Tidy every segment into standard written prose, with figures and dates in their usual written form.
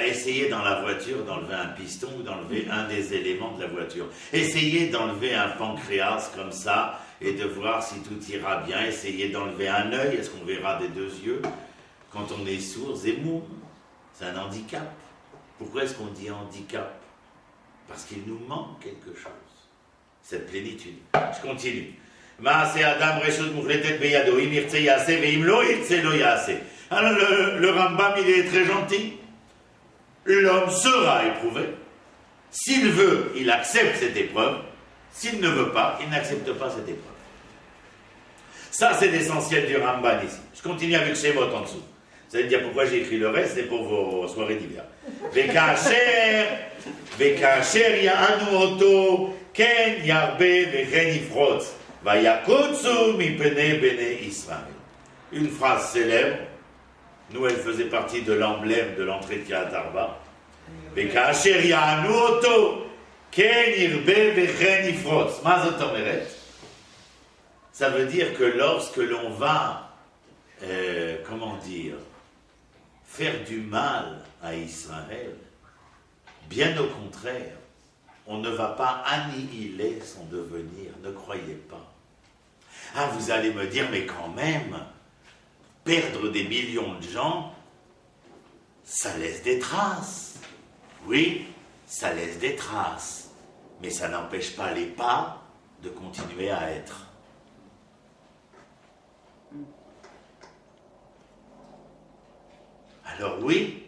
Essayez dans la voiture d'enlever un piston ou d'enlever un des éléments de la voiture. Essayez d'enlever un pancréas comme ça et de voir si tout ira bien. Essayez d'enlever un œil, est-ce qu'on verra des deux yeux? Quand on est sourd, Zemmour, c'est un handicap. Pourquoi est-ce qu'on dit handicap? Parce qu'il nous manque quelque chose. Cette plénitude. Je continue. Alors le Rambam, il est très gentil. L'homme sera éprouvé. S'il veut, il accepte cette épreuve. S'il ne veut pas, il n'accepte pas cette épreuve. Ça, c'est l'essentiel du Ramban ici. Je continue avec Shemot en dessous. Vous allez me dire pourquoi j'ai écrit le reste, c'est pour vos soirées d'hiver. Vekacher ya'anu oto ken yarbe vechen ifrotz vayakotsu mipene bene Israël. Une phrase célèbre. Nous, elle faisait partie de l'emblème de l'entrée de Kiryat Arba. Vekacher ya'anu oto ken yarbe vechen ifrotz. Ma zot omeret. Ça veut dire que lorsque l'on va, faire du mal à Israël, bien au contraire, on ne va pas annihiler son devenir, ne croyez pas. Ah, vous allez me dire, mais quand même, perdre des millions de gens, ça laisse des traces. Oui, ça laisse des traces, mais ça n'empêche pas les pas de continuer à être. Alors oui,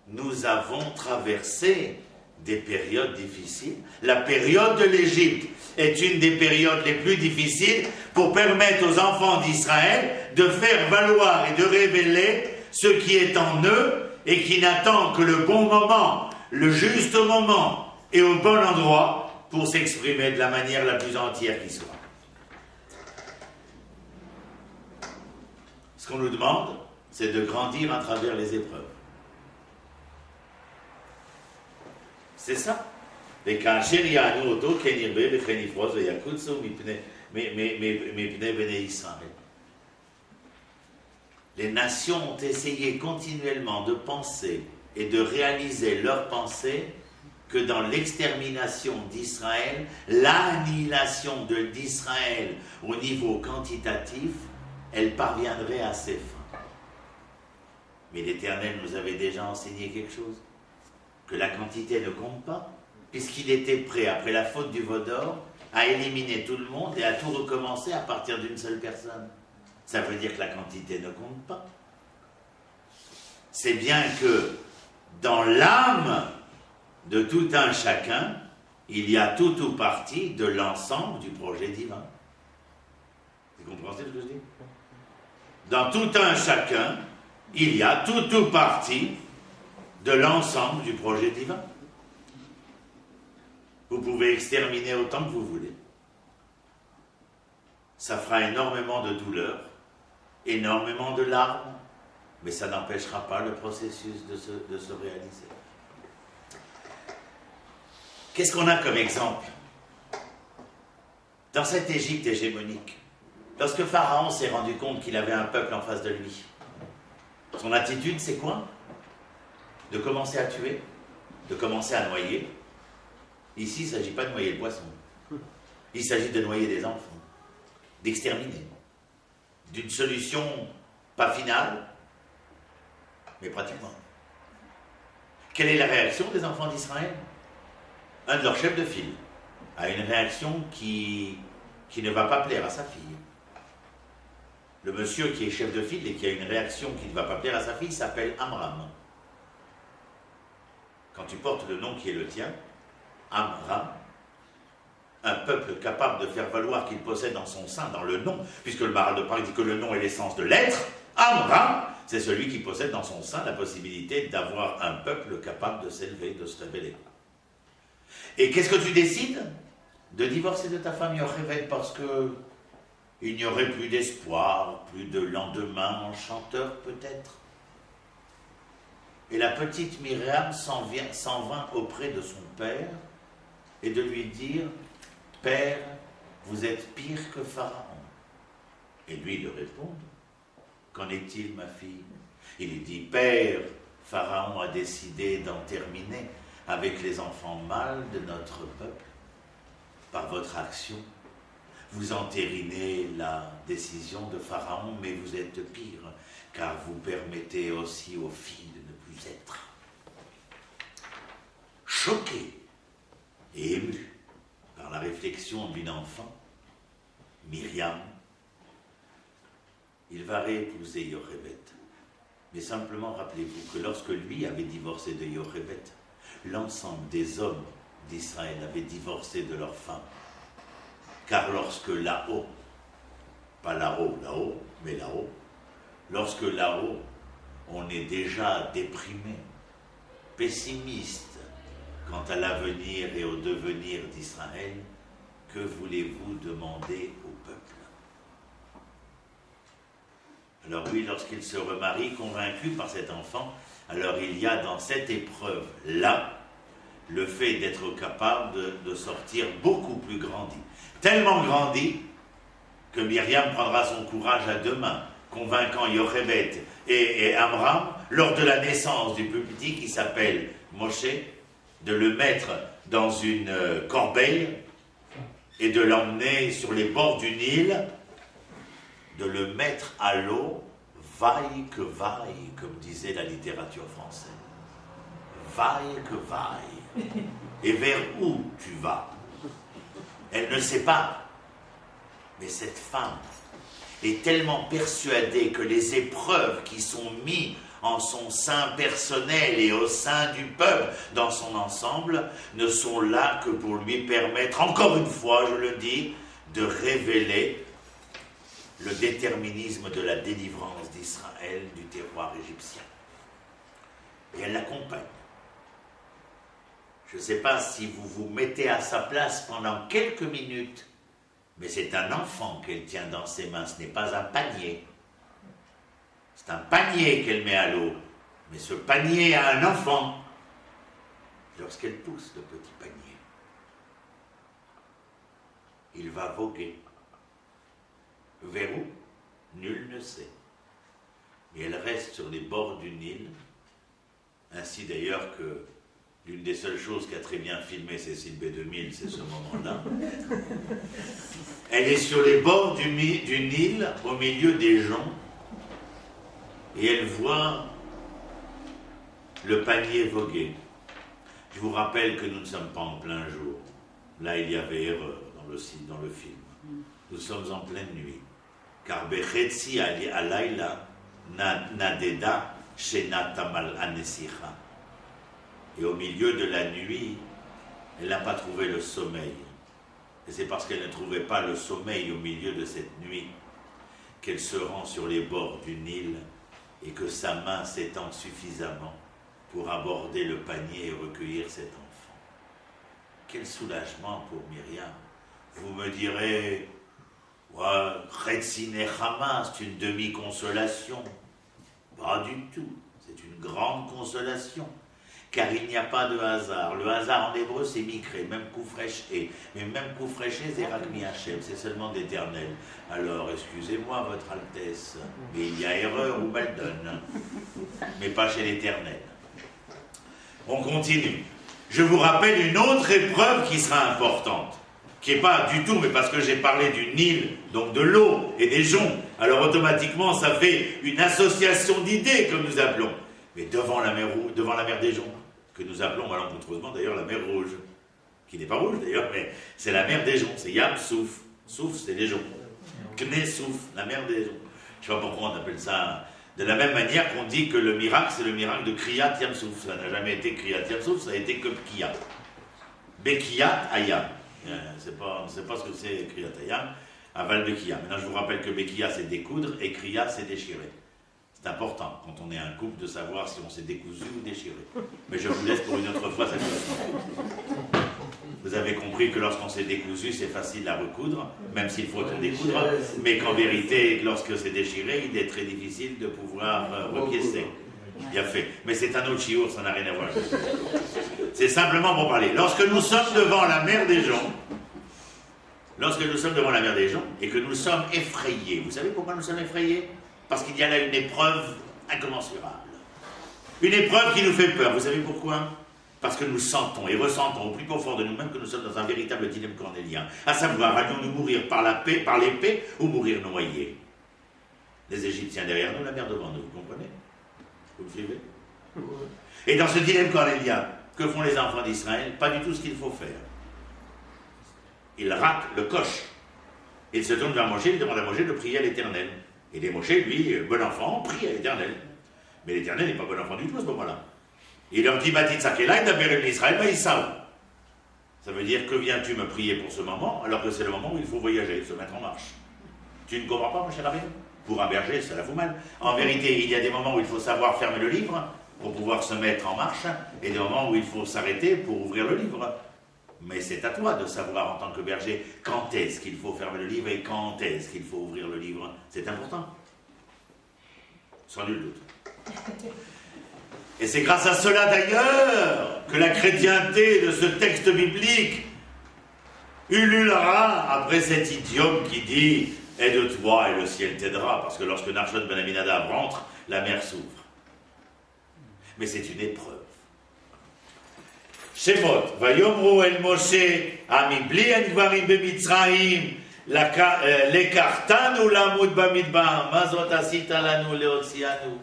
nous avons traversé des périodes difficiles. La période de l'Égypte est une des périodes les plus difficiles pour permettre aux enfants d'Israël de faire valoir et de révéler ce qui est en eux et qui n'attend que le bon moment, le juste moment et au bon endroit pour s'exprimer de la manière la plus entière qui soit. Ce qu'on nous demande, c'est de grandir à travers les épreuves. C'est ça. Les nations ont essayé continuellement de penser et de réaliser leurs pensées que dans l'extermination d'Israël, l'annihilation d'Israël au niveau quantitatif, elle parviendrait à ses fins. Mais l'Éternel nous avait déjà enseigné quelque chose, que la quantité ne compte pas, puisqu'il était prêt, après la faute du veau d'or, à éliminer tout le monde et à tout recommencer à partir d'une seule personne. Ça veut dire que la quantité ne compte pas. C'est bien que dans l'âme de tout un chacun, il y a tout ou partie de l'ensemble du projet divin. Vous comprenez ce que je dis? Dans tout un chacun, il y a tout ou partie de l'ensemble du projet divin. Vous pouvez exterminer autant que vous voulez. Ça fera énormément de douleur, énormément de larmes, mais ça n'empêchera pas le processus de se réaliser. Qu'est-ce qu'on a comme exemple? Dans cette Égypte hégémonique, lorsque Pharaon s'est rendu compte qu'il avait un peuple en face de lui, son attitude, c'est quoi? De commencer à tuer, de commencer à noyer. Ici, il ne s'agit pas de noyer le poisson. Il s'agit de noyer des enfants, d'exterminer. D'une solution pas finale, mais pratiquement. Quelle est la réaction des enfants d'Israël? Un de leurs chefs de file a une réaction qui ne va pas plaire à sa fille. Le monsieur qui est chef de file et qui a une réaction qui ne va pas plaire à sa fille s'appelle Amram. Quand tu portes le nom qui est le tien, Amram, un peuple capable de faire valoir qu'il possède en son sein, dans le nom, puisque le Maharal de Prague dit que le nom est l'essence de l'être, Amram, c'est celui qui possède dans son sein la possibilité d'avoir un peuple capable de s'élever, de se révéler. Et qu'est-ce que tu décides? De divorcer de ta femme Yocheved parce que il n'y aurait plus d'espoir, plus de lendemain enchanteur peut-être. Et la petite Myriam s'en vint auprès de son père et de lui dire « Père, vous êtes pire que Pharaon. » Et lui de répondre « Qu'en est-il, ma fille ?» Il lui dit « Père, Pharaon a décidé d'en terminer avec les enfants mâles de notre peuple. Par votre action, vous entérinez la décision de Pharaon, mais vous êtes pire, car vous permettez aussi aux filles de ne plus être. Choqué et ému par la réflexion d'une enfant, Myriam, il va réépouser Yochébed. Mais simplement rappelez-vous que lorsque lui avait divorcé de Yochébed, l'ensemble des hommes d'Israël avaient divorcé de leurs femmes. Car lorsque là-haut, pas là-haut, mais là-haut, lorsque là-haut, on est déjà déprimé, pessimiste quant à l'avenir et au devenir d'Israël, que voulez-vous demander au peuple? Alors oui, lorsqu'il se remarie, convaincu par cet enfant, alors il y a dans cette épreuve-là, le fait d'être capable de sortir beaucoup plus grandi. Tellement grandi que Myriam prendra son courage à deux mains, convainquant Yochébed et Amram, lors de la naissance du plus petit qui s'appelle Moshe, de le mettre dans une corbeille et de l'emmener sur les bords du Nil, de le mettre à l'eau, vaille que vaille, comme disait la littérature française. Vaille que vaille. Et vers où tu vas? Elle ne sait pas. Mais cette femme est tellement persuadée que les épreuves qui sont mises en son sein personnel et au sein du peuple dans son ensemble ne sont là que pour lui permettre, encore une fois, je le dis, de révéler le déterminisme de la délivrance d'Israël du terroir égyptien. Et elle l'accompagne. Je ne sais pas si vous vous mettez à sa place pendant quelques minutes, mais c'est un enfant qu'elle tient dans ses mains, ce n'est pas un panier. C'est un panier qu'elle met à l'eau, mais ce panier a un enfant. Lorsqu'elle pousse le petit panier, il va voguer. Vers où? Nul ne sait. Mais elle reste sur les bords du Nil, ainsi d'ailleurs que l'une des seules choses qu'a très bien filmé Cécile B2000, c'est ce moment-là. Elle est sur les bords du Nil, au milieu des joncs, et elle voit le panier voguer. Je vous rappelle que nous ne sommes pas en plein jour. Là, il y avait erreur dans le film. Nous sommes en pleine nuit. Car Bechetzi alayla nadeda shena tamal anesicha. Et au milieu de la nuit, elle n'a pas trouvé le sommeil. Et c'est parce qu'elle ne trouvait pas le sommeil au milieu de cette nuit qu'elle se rend sur les bords du Nil et que sa main s'étend suffisamment pour aborder le panier et recueillir cet enfant. Quel soulagement pour Myriam. Vous me direz, Chetzi Nechama, c'est une demi-consolation. Pas du tout, c'est une grande consolation. Car il n'y a pas de hasard. Le hasard en hébreu, c'est mikré, même koufreché. Mais même koufreché, c'est rakmi Hachem, c'est seulement d'éternel. Alors, excusez-moi, votre Altesse, mais il y a erreur ou Maldon, mais pas chez l'éternel. On continue. Je vous rappelle une autre épreuve qui sera importante, qui n'est pas du tout, mais parce que j'ai parlé du Nil, donc de l'eau et des joncs, alors automatiquement, ça fait une association d'idées, comme nous appelons. Mais devant la mer des joncs, que nous appelons malencontreusement d'ailleurs la mer rouge, qui n'est pas rouge d'ailleurs, mais c'est la mer des joncs, c'est Yam Souf. Souf, c'est les joncs. Kne Souf, la mer des joncs. Je ne sais pas pourquoi on appelle ça de la même manière qu'on dit que le miracle, c'est le miracle de Kriyat Yam Souf. Ça n'a jamais été Kriyat Yam Souf, ça a été que Bekiyat. Bekiyat Ayam. On ne sait pas ce que c'est Kriyat Ayam, aval Bekiyat. Maintenant, je vous rappelle que Bekiyat, c'est découdre et Kriyat, c'est déchirer. C'est important, quand on est un couple, de savoir si on s'est décousu ou déchiré. Mais je vous laisse pour une autre fois cette leçon. Vous avez compris que lorsqu'on s'est décousu, c'est facile à recoudre, même s'il faut tout découdre, mais qu'en vérité, lorsque c'est déchiré, il est très difficile de pouvoir repiécer. Bien fait. Mais c'est un autre chiour, ça n'a rien à voir. C'est simplement pour parler. Lorsque nous sommes devant la mer des joncs, et que nous sommes effrayés, vous savez pourquoi nous sommes effrayés? Parce qu'il y a là une épreuve incommensurable. Une épreuve qui nous fait peur. Vous savez pourquoi? Parce que nous sentons et ressentons au plus profond de nous-mêmes que nous sommes dans un véritable dilemme cornélien. À savoir, allons-nous mourir par l'épée ou mourir noyés? Les Égyptiens derrière nous, la mer devant nous, vous comprenez? Vous me suivez? Et dans ce dilemme cornélien, que font les enfants d'Israël? Pas du tout ce qu'il faut faire. Ils ratent le coche. Ils se tournent vers Moshe, ils demandent à Moshe de prier à l'Éternel. Et les Moshe, lui, bon enfant, prie à l'Éternel. Mais l'Éternel n'est pas bon enfant du tout à ce moment-là. Il leur dit, Batitzakelai, d'Aberem Israël, Maïsaou. Ça veut dire, que viens-tu me prier pour ce moment, alors que c'est le moment où il faut voyager, se mettre en marche. Tu ne comprends pas, mon cher ami? Pour un berger, ça la fout mal. En vérité, il y a des moments où il faut savoir fermer le livre pour pouvoir se mettre en marche, et des moments où il faut s'arrêter pour ouvrir le livre. Mais c'est à toi de savoir, en tant que berger, quand est-ce qu'il faut fermer le livre et quand est-ce qu'il faut ouvrir le livre. C'est important. Sans nul doute. Et c'est grâce à cela, d'ailleurs, que la chrétienté de ce texte biblique ululera après cet idiome qui dit « Aide-toi et le ciel t'aidera », parce que lorsque Nachshon ben Aminadab rentre, la mer s'ouvre. Mais c'est une épreuve. Shemot, Vayomru el Moshe, Amibli en Gvarim b'Mitzrayim, Lekartanu lamud b'Midbar, Mazot asita lanu leotsianu.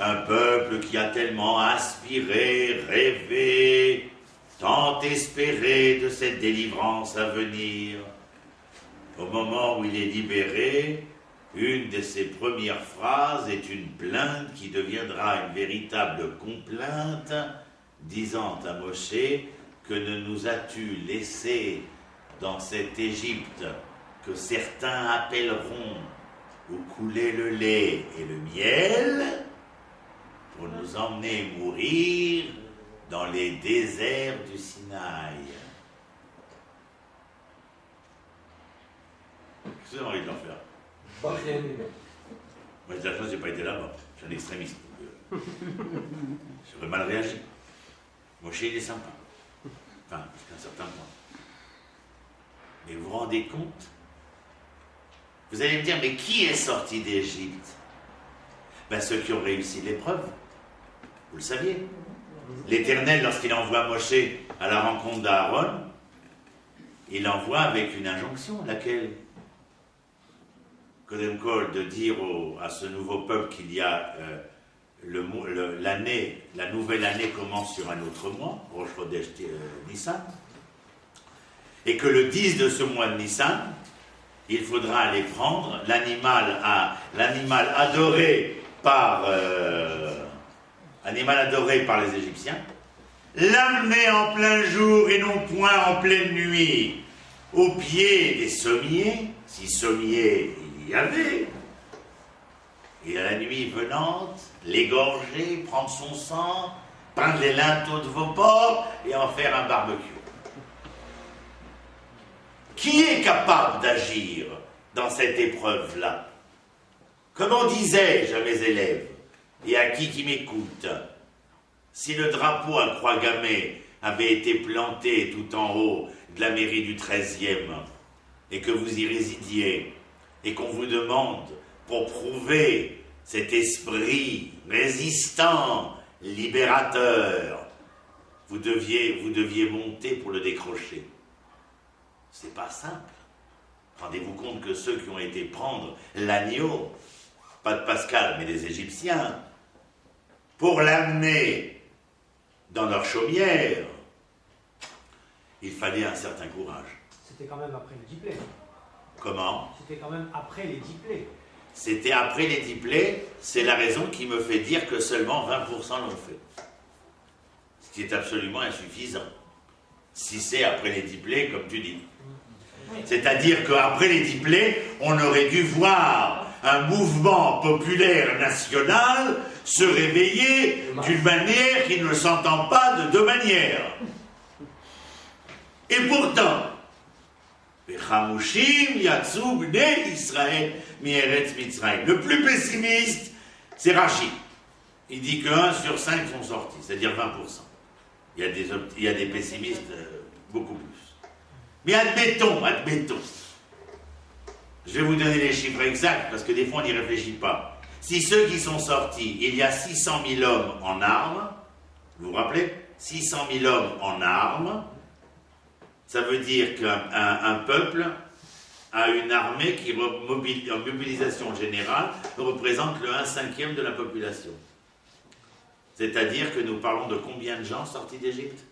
Un peuple qui a tellement aspiré, rêvé, tant espéré de cette délivrance à venir. Au moment où il est libéré, une de ses premières phrases est une plainte qui deviendra une véritable complainte, disant à Moshe, que ne nous as-tu laissé dans cette Égypte que certains appelleront où coulait le lait et le miel, pour nous emmener mourir dans les déserts du Sinaï. Qu'est-ce que vous avez envie de leur faire? Moi, de la chance, j'ai pas été là-bas. Je suis un extrémiste. J'aurais mal réagi. Moshe, il est sympa. Enfin, jusqu'à un certain point. Mais vous vous rendez compte? Vous allez me dire, mais qui est sorti d'Égypte? Ben, ceux qui ont réussi l'épreuve. Vous le saviez. L'Éternel, lorsqu'il envoie Moshe à la rencontre d'Aaron, il l'envoie avec une injonction, laquelle? Kodem Kol, de dire à ce nouveau peuple qu'il y a la nouvelle année commence sur un autre mois, Rosh Chodesh Nissan, et que le 10 de ce mois de Nissan, il faudra aller prendre l'animal adoré par les Égyptiens, l'amener en plein jour et non point en pleine nuit, au pied des sommiers, si sommiers il y avait, et à la nuit venante, l'égorger, prendre son sang, peindre les linteaux de vos porcs et en faire un barbecue. Qui est capable d'agir dans cette épreuve-là? Comment disais-je à mes élèves, et à qui m'écoute, si le drapeau à croix gammée avait été planté tout en haut de la mairie du 13e, et que vous y résidiez, et qu'on vous demande, pour prouver cet esprit résistant, libérateur, vous deviez monter pour le décrocher. C'est pas simple. Rendez-vous compte que ceux qui ont été prendre l'agneau, pas de Pascal, mais des Égyptiens, pour l'amener dans leur chaumière, il fallait un certain courage. C'était quand même après les 10 plaies. Comment? C'était quand même après les 10 plaies. C'était après les 10 plaies, c'est la raison qui me fait dire que seulement 20% l'ont fait. Ce qui est absolument insuffisant. Si c'est après les 10 plaies, comme tu dis. C'est-à-dire qu'après les 10 plaies, on aurait dû voir un mouvement populaire national se réveiller d'une manière qui ne s'entend pas de deux manières. Et pourtant, le plus pessimiste, c'est Rachid. Il dit que 1 sur 5 sont sortis, c'est-à-dire 20%. Il y a des pessimistes beaucoup plus. Mais admettons. Je vais vous donner les chiffres exacts, parce que des fois on n'y réfléchit pas. Si ceux qui sont sortis, il y a 600 000 hommes en armes, vous vous rappelez? 600 000 hommes en armes, ça veut dire qu'un peuple a une armée qui, en mobilisation générale, représente le 1/5 de la population. C'est-à-dire que nous parlons de combien de gens sortis d'Égypte?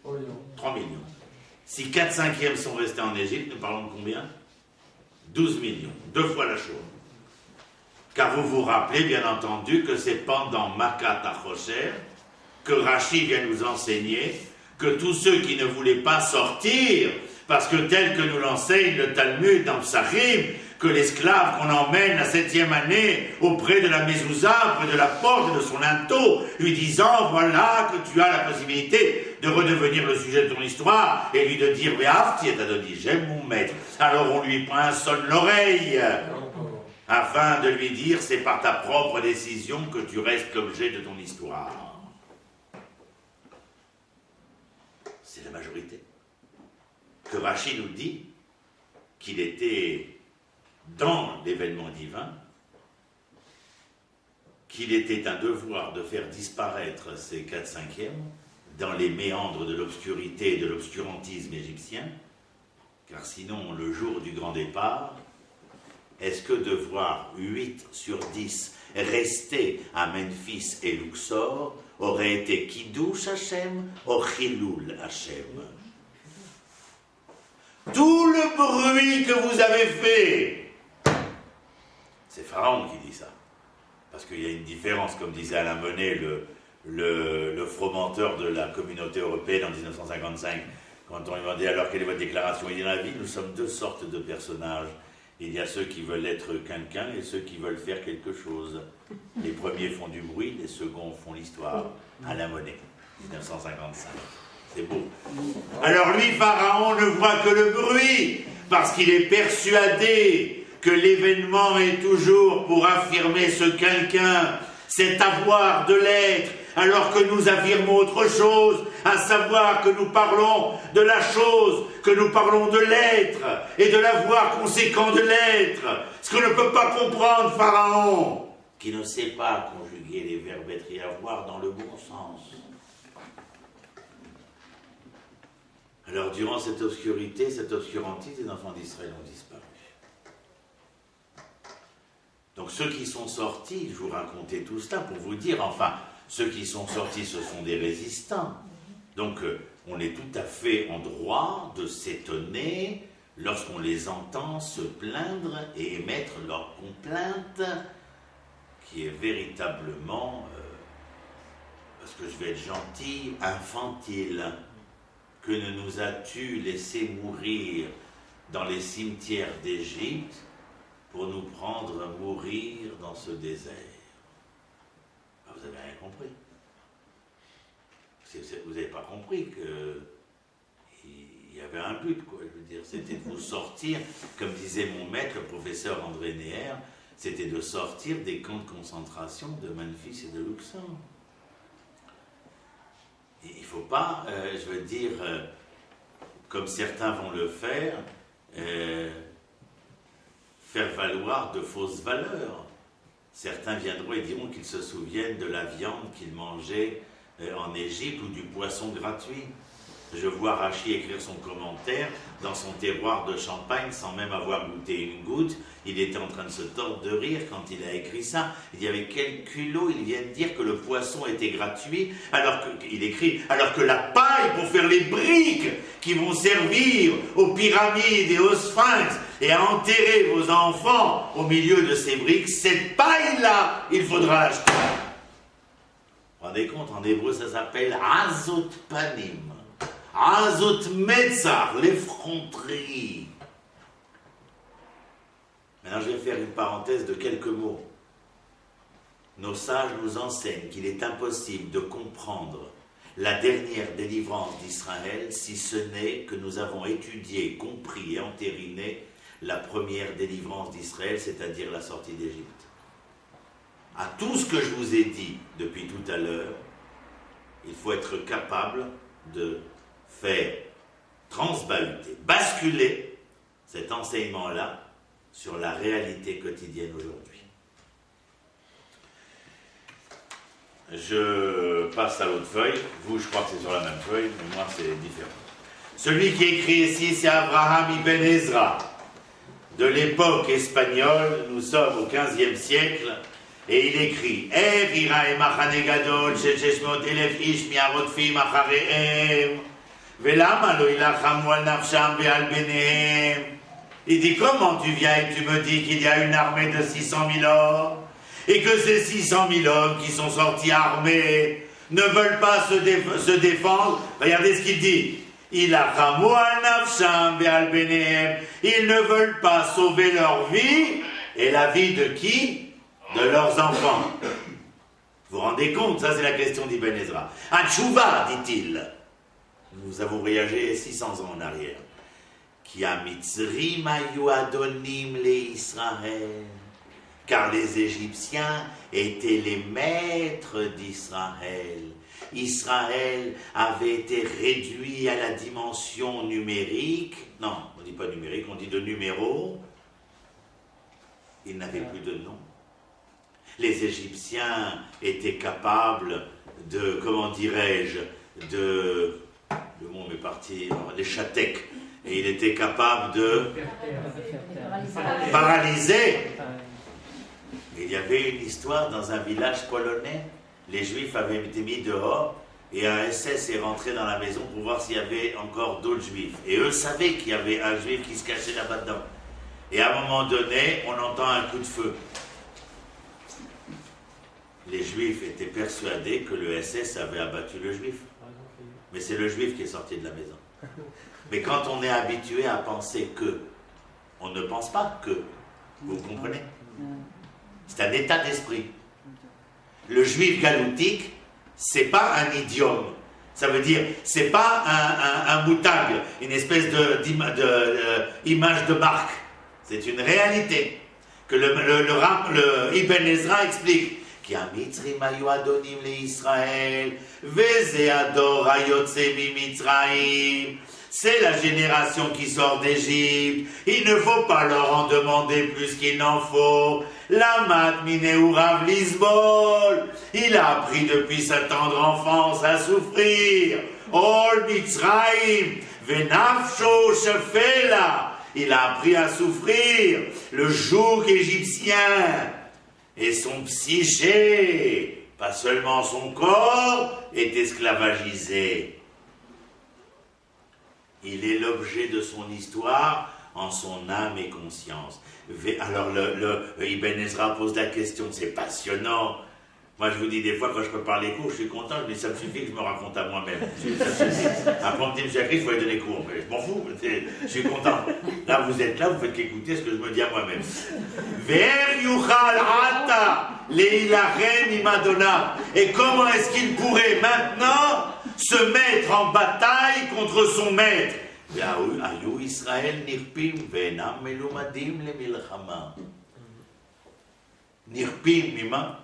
3 millions. Si 4/5 sont restés en Égypte, nous parlons de combien? 12 millions, 2 fois la chose. Car vous vous rappelez bien entendu que c'est pendant Makat HaChosher que Rachi vient nous enseigner que tous ceux qui ne voulaient pas sortir, parce que tel que nous l'enseigne le Talmud dans Psachim, que l'esclave qu'on emmène la 7e année auprès de la mezouza, près de la porte de son linteau, lui disant voilà que tu as la possibilité de redevenir le sujet de ton histoire, et lui de dire Ve'afti et Adoni, j'aime mon maître. Alors on lui sonne l'oreille, afin de lui dire c'est par ta propre décision que tu restes l'objet de ton histoire. C'est la majorité. Que Rachi nous dit qu'il était dans l'événement divin, qu'il était un devoir de faire disparaître ces 4/5 dans les méandres de l'obscurité et de l'obscurantisme égyptien, car sinon, le jour du grand départ, est-ce que de voir 8 sur 10 rester à Memphis et Luxor aurait été Kiddush Hashem ou Chilul Hashem? Tout le bruit que vous avez fait, c'est Pharaon qui dit ça. Parce qu'il y a une différence, comme disait Alain Monnet, le fromenteur de la communauté européenne en 1955, quand on lui demandait alors quelle est votre déclaration, il dit dans la vie, nous sommes 2 sortes de personnages. Il y a ceux qui veulent être quelqu'un et ceux qui veulent faire quelque chose. Les premiers font du bruit, les seconds font l'histoire. Alain Monnet, 1955. C'est beau. Alors lui, Pharaon, ne voit que le bruit, parce qu'il est persuadé que l'événement est toujours pour affirmer ce quelqu'un, cet avoir de l'être, alors que nous affirmons autre chose, à savoir que nous parlons de la chose, que nous parlons de l'être, et de l'avoir conséquent de l'être. Ce que ne peut pas comprendre Pharaon, qui ne sait pas conjuguer les verbes être et avoir dans le bon sens. Alors, durant cette obscurité, cette obscurantisme, les enfants d'Israël ont disparu. Donc, ceux qui sont sortis, je vous racontais tout cela pour vous dire, enfin, ceux qui sont sortis, ce sont des résistants. Donc, on est tout à fait en droit de s'étonner lorsqu'on les entend se plaindre et émettre leur complainte, qui est véritablement, parce que je vais être gentil, infantile. Que ne nous as-tu laissé mourir dans les cimetières d'Égypte pour nous prendre à mourir dans ce désert? Ah, vous n'avez rien compris. Vous n'avez pas compris qu'il y avait un but, quoi. Je veux dire, c'était de vous sortir, comme disait mon maître, le professeur André Neher, c'était de sortir des camps de concentration de Memphis et de Luxor. Il ne faut pas, je veux dire, comme certains vont le faire valoir de fausses valeurs. Certains viendront et diront qu'ils se souviennent de la viande qu'ils mangeaient en Égypte ou du poisson gratuit. Je vois Rachi écrire son commentaire dans son terroir de Champagne sans même avoir goûté une goutte. Il était en train de se tordre de rire quand il a écrit ça. Il dit avec quel culot il vient de dire que le poisson était gratuit, il écrit, alors que la paille pour faire les briques qui vont servir aux pyramides et aux sphinx et à enterrer vos enfants au milieu de ces briques, cette paille-là, il faudra l'acheter. Vous vous rendez compte, en hébreu ça s'appelle Azot Panim. Azot Metzar, l'effronterie. Maintenant, je vais faire une parenthèse de quelques mots. Nos sages nous enseignent qu'il est impossible de comprendre la dernière délivrance d'Israël si ce n'est que nous avons étudié, compris et entériné la première délivrance d'Israël, c'est-à-dire la sortie d'Égypte. À tout ce que je vous ai dit depuis tout à l'heure, il faut être capable de faire transbahuter, basculer cet enseignement-là sur la réalité quotidienne aujourd'hui. je passe à l'autre feuille. Vous, je crois que c'est sur la même feuille, mais moi, c'est différent. Celui qui écrit ici, c'est Abraham ibn Ezra. De l'époque espagnole, nous sommes au XVe siècle, et il écrit il dit, comment tu viens et tu me dis qu'il y a une armée de 600 000 hommes, et que ces 600 000 hommes qui sont sortis armés ne veulent pas se défendre? Regardez ce qu'il dit. Ils ne veulent pas sauver leur vie, et la vie de qui? De leurs enfants. Vous vous rendez compte? Ça, c'est la question d'Ibn Ezra. Atchouva, dit-il. Nous avons voyagé 600 ans en arrière. Qui a mitzrim ayu adonim le Israël. Car les Égyptiens étaient les maîtres d'Israël. Israël avait été réduit à la dimension numérique. Non, on ne dit pas numérique, on dit de numéro. Il n'avait plus de nom. Les Égyptiens étaient capables de, comment dirais-je, le mot m'est parti, les Chatek, et il était capable de paralyser. Il y avait une histoire dans un village polonais, les Juifs avaient été mis dehors, et un SS est rentré dans la maison pour voir s'il y avait encore d'autres Juifs. Et eux savaient qu'il y avait un Juif qui se cachait là-bas dedans. Et à un moment donné, on entend un coup de feu. Les Juifs étaient persuadés que le SS avait abattu le Juif. Mais c'est le Juif qui est sorti de la maison. Mais quand on est habitué à penser que, on ne pense pas que. Vous comprenez? C'est un état d'esprit. Le Juif galoutique, c'est pas un idiome. Ça veut dire, c'est pas un moutag, une espèce d'image de marque. C'est une réalité que le Ibn Ezra explique. Qui a mitzrim ayu adonim le Israël, veze ador hayotze mi Mitzrayim. C'est la génération qui sort d'Égypte. Il ne faut pas leur en demander plus qu'il n'en faut. Lamat mineurav lisbol. Il a appris depuis sa tendre enfance à souffrir. Ol Mitzrayim venafsho shefela. Il a appris à souffrir le joug égyptien. Et son psyché, pas seulement son corps, est esclavagisé. Il est l'objet de son histoire en son âme et conscience. Alors le Ibn Ezra pose la question, c'est passionnant. Moi je vous dis des fois quand je prépare les cours, je suis content, mais ça me suffit que je me raconte à moi-même. Après on me dit, M. Christ, il faut aller donner cours. Mais je m'en fous, je suis content. Là vous êtes là, vous faites qu'écouter ce que je me dis à moi-même. Et comment est-ce qu'il pourrait maintenant se mettre en bataille contre son maître? Nirpim, mima.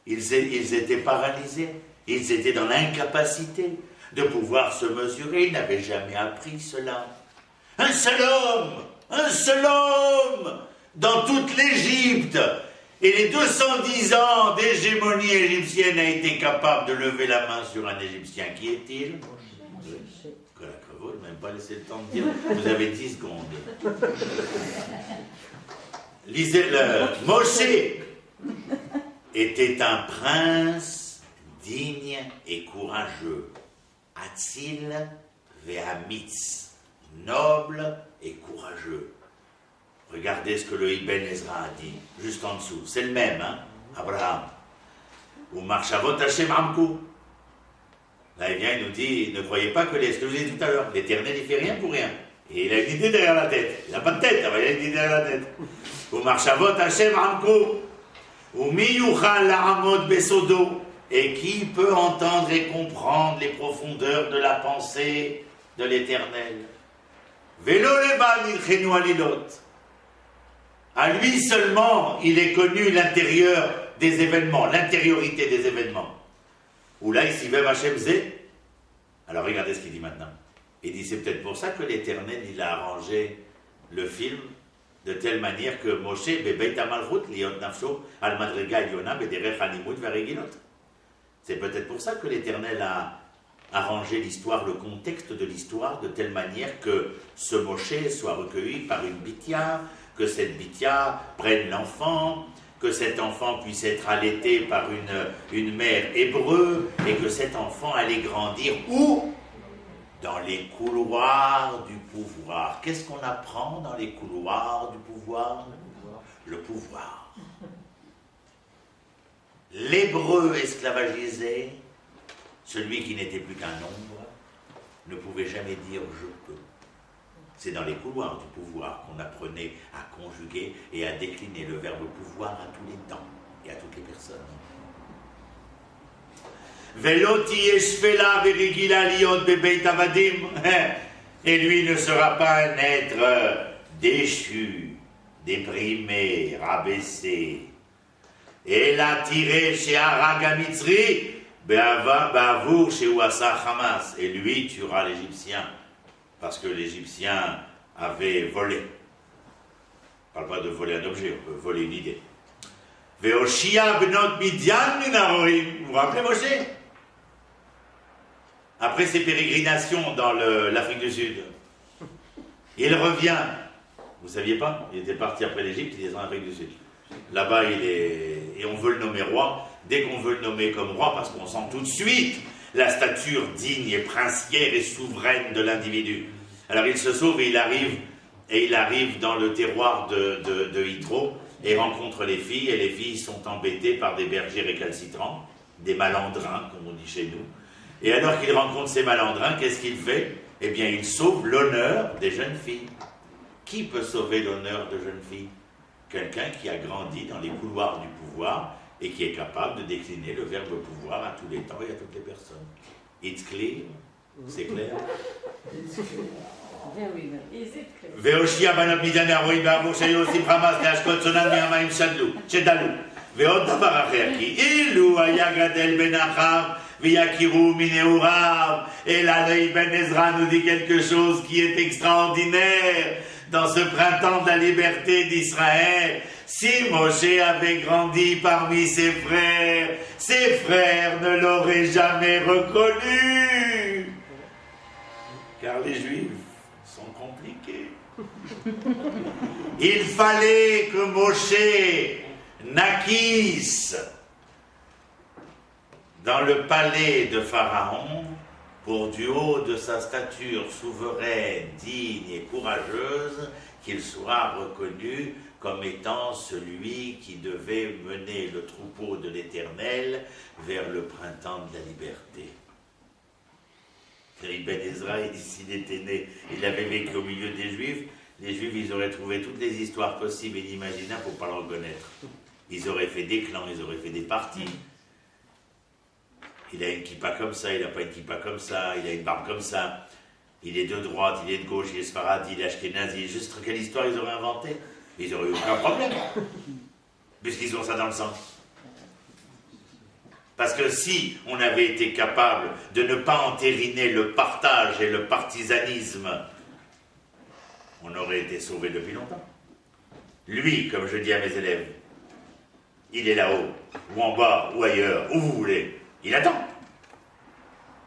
Ils étaient paralysés, ils étaient dans l'incapacité de pouvoir se mesurer, ils n'avaient jamais appris cela. Un seul homme, dans toute l'Égypte, et les 210 ans d'hégémonie égyptienne a été capable de lever la main sur un Égyptien. Qui est-il? Que la crevaux, je n'ai même pas laissé le temps de dire, vous avez 10 secondes. Lisez-le, Moshe était un prince digne et courageux, Atzil ve'amitz, noble et courageux. Regardez ce que le Ibn Ezra a dit, juste en dessous, c'est le même, hein, Abraham. Ou Marchavot Hashem Amku. Là, il vient, il nous dit, ne croyez pas que ce que je vous ai dit tout à l'heure, l'Éternel, il fait rien pour rien. Et il a une idée derrière la tête. Il n'a pas de tête, il a une idée derrière la tête. Ou Marchavot Hashem Amku. Et qui peut entendre et comprendre les profondeurs de la pensée de l'Éternel? À lui seulement, il est connu l'intérieur des événements, l'intériorité des événements. Alors regardez ce qu'il dit maintenant. Il dit, c'est peut-être pour ça que l'Éternel, il a arrangé le film de telle manière que Moshe, Bebeit HaMalchut, Liot Nafsho, Al Madrega Yona, Bederech Hanimut, Vareginot. C'est peut-être pour ça que l'Éternel a arrangé l'histoire, le contexte de l'histoire, de telle manière que ce Moshe soit recueilli par une Bithia, que cette Bithia prenne l'enfant, que cet enfant puisse être allaité par une mère hébreu, et que cet enfant allait grandir où? Dans les couloirs du pouvoir. Qu'est-ce qu'on apprend dans les couloirs du pouvoir? Le pouvoir. L'hébreu esclavagisé, celui qui n'était plus qu'un nombre, ne pouvait jamais dire « je peux ». C'est dans les couloirs du pouvoir qu'on apprenait à conjuguer et à décliner le verbe pouvoir à tous les temps et à toutes les personnes. Et lui ne sera pas un être déchu, déprimé, rabaissé. Et l'a tiré chez Aragamitzri, Bavur chez Ouassa Hamas. Et lui tuera l'Égyptien, parce que l'Égyptien avait volé. On ne parle pas de voler un objet, on peut voler une idée. Veoshia benot Midian minarorim. Vous vous rappelez Moshe? Après ses pérégrinations dans l'Afrique du Sud, il revient. Vous ne saviez pas? Il était parti après l'Égypte, il est en Afrique du Sud. Là-bas, il est... Et on veut le nommer roi. Dès qu'on veut le nommer comme roi, parce qu'on sent tout de suite la stature digne et princière et souveraine de l'individu. Alors il se sauve et il arrive dans le terroir de Yitro et rencontre les filles. Et les filles sont embêtées par des bergers récalcitrants, des malandrins, comme on dit chez nous. Et alors qu'il rencontre ces malandrins, qu'est-ce qu'il fait? Eh bien, il sauve l'honneur des jeunes filles. Qui peut sauver l'honneur de jeunes filles? Quelqu'un qui a grandi dans les couloirs du pouvoir et qui est capable de décliner le verbe pouvoir à tous les temps et à toutes les personnes. It's clear? C'est clair? Veoshia banot midian haroim ba'avur sheyosim Hamas le'ashkot sonan mi'amayim shedalu. Ve'od davar acher ki ilu haya gadel ben achav v'yakiru mineurav. Et là, le Ibn Ezra nous dit quelque chose qui est extraordinaire. Dans ce printemps de la liberté d'Israël, si Moshe avait grandi parmi ses frères ne l'auraient jamais reconnu. Car les Juifs sont compliqués. Il fallait que Moshe naquisse dans le palais de Pharaon pour du haut de sa stature souveraine, digne et courageuse, qu'il soit reconnu comme étant celui qui devait mener le troupeau de l'Éternel vers le printemps de la liberté. Ibn Ezra, s'il était né, il avait vécu au milieu des Juifs, les Juifs, ils auraient trouvé toutes les histoires possibles et inimaginables pour ne pas le reconnaître. Ils auraient fait des clans, ils auraient fait des partis. Il a une kippa comme ça, il n'a pas une kippa comme ça, il a une barbe comme ça, il est de droite, il est de gauche, il est sfaradi, il est ashkénazi, juste quelle histoire ils auraient inventé? Ils n'auraient eu aucun problème, puisqu'ils ont ça dans le sang. Parce que si on avait été capable de ne pas entériner le partage et le partisanisme, on aurait été sauvé depuis longtemps. Lui, comme je dis à mes élèves, il est là-haut, ou en bas, ou ailleurs, où vous voulez. Il attend.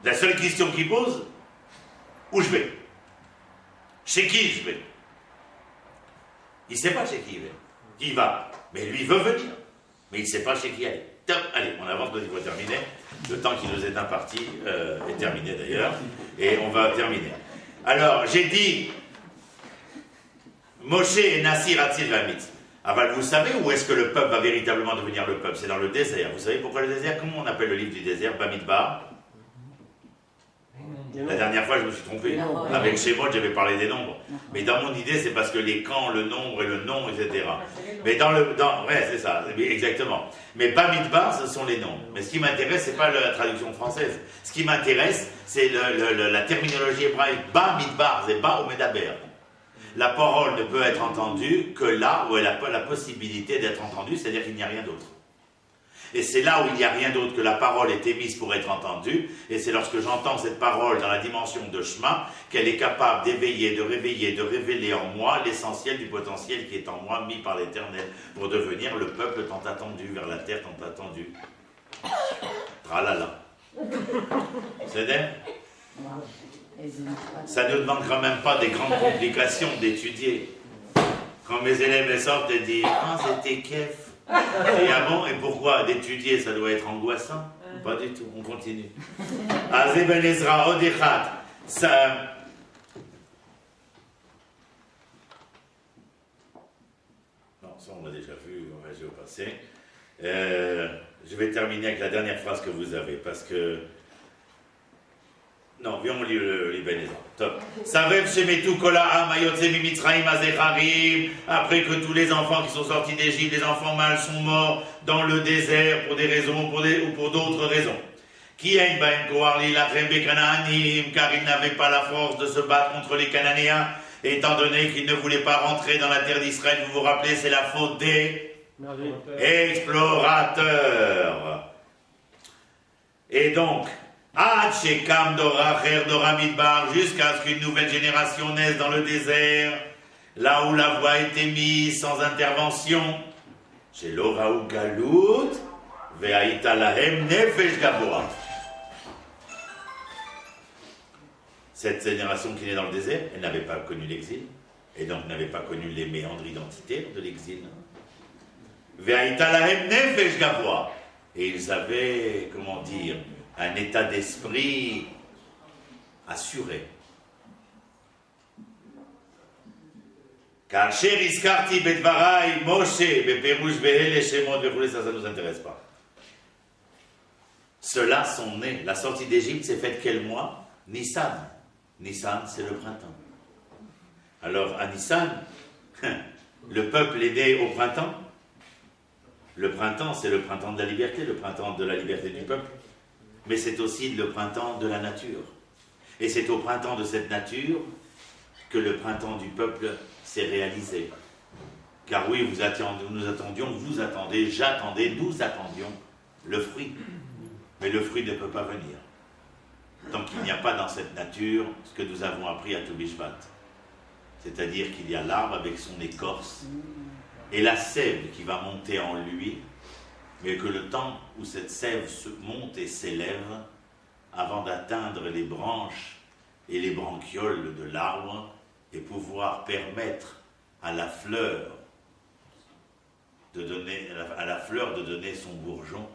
La seule question qu'il pose, où je vais? Chez qui je vais? Il ne sait pas chez qui il va. Qui va. Mais lui, il veut venir. Mais il ne sait pas chez qui aller. Top. Allez, on avance, parce qu'il faut terminer. Le temps qui nous est imparti est terminé d'ailleurs. Et on va terminer. Alors, j'ai dit, Moshe et Nassir Atzil Vamitz. Aval, vous savez où est-ce que le peuple va véritablement devenir le peuple? C'est dans le désert. Vous savez pourquoi le désert? Comment on appelle le livre du désert? Bamidbar. La dernière fois, je me suis trompé. Avec Shemot, j'avais parlé des nombres. Mais dans mon idée, c'est parce que les camps, le nombre et le nom, etc. Mais ouais, c'est ça, exactement. Mais Bamidbar, ce sont les nombres. Mais ce qui m'intéresse, c'est pas la traduction française. Ce qui m'intéresse, c'est la terminologie hébraïque. Bamidbar, c'est Ba ou Medaber. La parole ne peut être entendue que là où elle n'a pas la possibilité d'être entendue, c'est-à-dire qu'il n'y a rien d'autre. Et c'est là où il n'y a rien d'autre que la parole est émise pour être entendue, et c'est lorsque j'entends cette parole dans la dimension de Shema, qu'elle est capable d'éveiller, de réveiller, de révéler en moi l'essentiel du potentiel qui est en moi, mis par l'Éternel, pour devenir le peuple tant attendu, vers la terre tant attendue. Tralala. C'est d'air. Ça ne demande quand même pas des grandes complications d'étudier. Quand mes élèves sortent et disent « Ah, c'était kef ». Et ah bon, et pourquoi d'étudier, ça doit être angoissant? Pas du tout, on continue. Azé ben Ezra, Odichat. Ça... Non, ça on l'a déjà vu, on va jouer au passé. Je vais terminer avec la dernière phrase que vous avez, parce que... Non, viens, on lit le Ben Ezra. Top. Savev shemetu kol ha'am hayotze mimitzrayim azecharim. Après que tous les enfants qui sont sortis d'Égypte, les enfants mâles sont morts dans le désert pour des raisons ou pour d'autres raisons. Ki ein bahem koar lilachem bekanaanim, car ils n'avaient pas la force de se battre contre les Cananéens, étant donné qu'ils ne voulaient pas rentrer dans la terre d'Israël. Vous vous rappelez, c'est la faute des explorateurs. Et donc, jusqu'à ce qu'une nouvelle génération naisse dans le désert, là où la voie a été mise sans intervention. Chez l'Oraou Galout, Ve'aïta lahem nefesh gaboa. Cette génération qui naît dans le désert, elle n'avait pas connu l'exil, et donc n'avait pas connu les méandres identitaires de l'exil. Ve'aïta lahem nefesh gaboa. Et ils avaient, comment dire, un état d'esprit assuré. Car cher iskarti bedvarai Moshe beperouche behele shemot beroulé, ça nous intéresse pas. Ceux-là sont nés. La sortie d'Égypte s'est faite quel mois? Nissan. Nissan, c'est le printemps. Alors à Nissan, le peuple est né au printemps. Le printemps, c'est le printemps de la liberté, le printemps de la liberté du peuple. Mais c'est aussi le printemps de la nature. Et c'est au printemps de cette nature que le printemps du peuple s'est réalisé. Car oui, nous attendions, vous attendez, j'attendais, nous attendions le fruit. Mais le fruit ne peut pas venir. Tant qu'il n'y a pas dans cette nature ce que nous avons appris à Toubishvat. C'est-à-dire qu'il y a l'arbre avec son écorce et la sève qui va monter en lui, mais que le temps où cette sève se monte et s'élève, avant d'atteindre les branches et les branchioles de l'arbre, et pouvoir permettre à la fleur de donner, son bourgeon,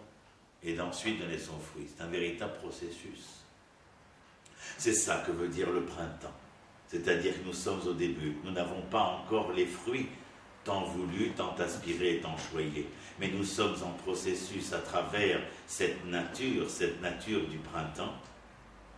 et d'ensuite donner son fruit. C'est un véritable processus. C'est ça que veut dire le printemps. C'est-à-dire que nous sommes au début. Nous n'avons pas encore les fruits tant voulus, tant aspirés et tant choyés. Mais nous sommes en processus à travers cette nature du printemps,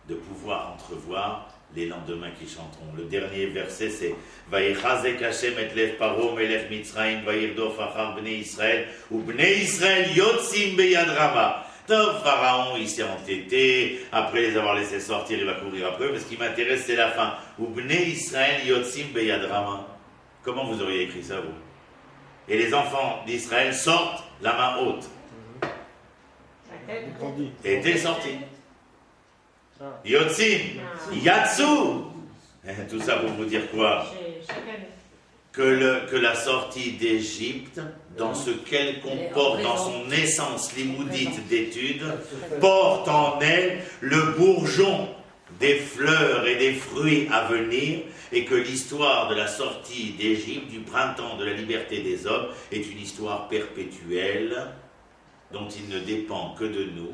de pouvoir entrevoir les lendemains qui chanteront. Le dernier verset, c'est Vayichazek Hashem et lev Paro melech Mitzrayim vayirdof achar bnei Israël ou bnei Israël yotzim beyad Rama. Donc Pharaon, il s'est entêté, après les avoir laissés sortir, il va courir après eux, mais ce qui m'intéresse, c'est la fin. Ou bnei Israël yotzim beyad Rama. Comment vous auriez écrit ça, vous? Et les enfants d'Israël sortent la main haute. Étaient sortis. Yotzim, Yatsu. Tout ça pour vous dire quoi? Que la sortie d'Égypte, dans ce qu'elle comporte, dans son essence limoudite d'études, porte en elle le bourgeon des fleurs et des fruits à venir, et que l'histoire de la sortie d'Égypte, du printemps de la liberté des hommes, est une histoire perpétuelle dont il ne dépend que de nous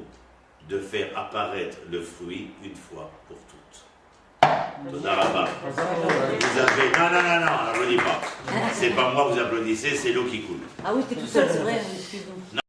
de faire apparaître le fruit une fois pour toutes. Toda Rabba. Vous avez... Non, n'applaudissez pas. C'est pas moi que vous applaudissez, c'est l'eau qui coule. Ah oui, t'es tout seul, c'est vrai, excuse-moi.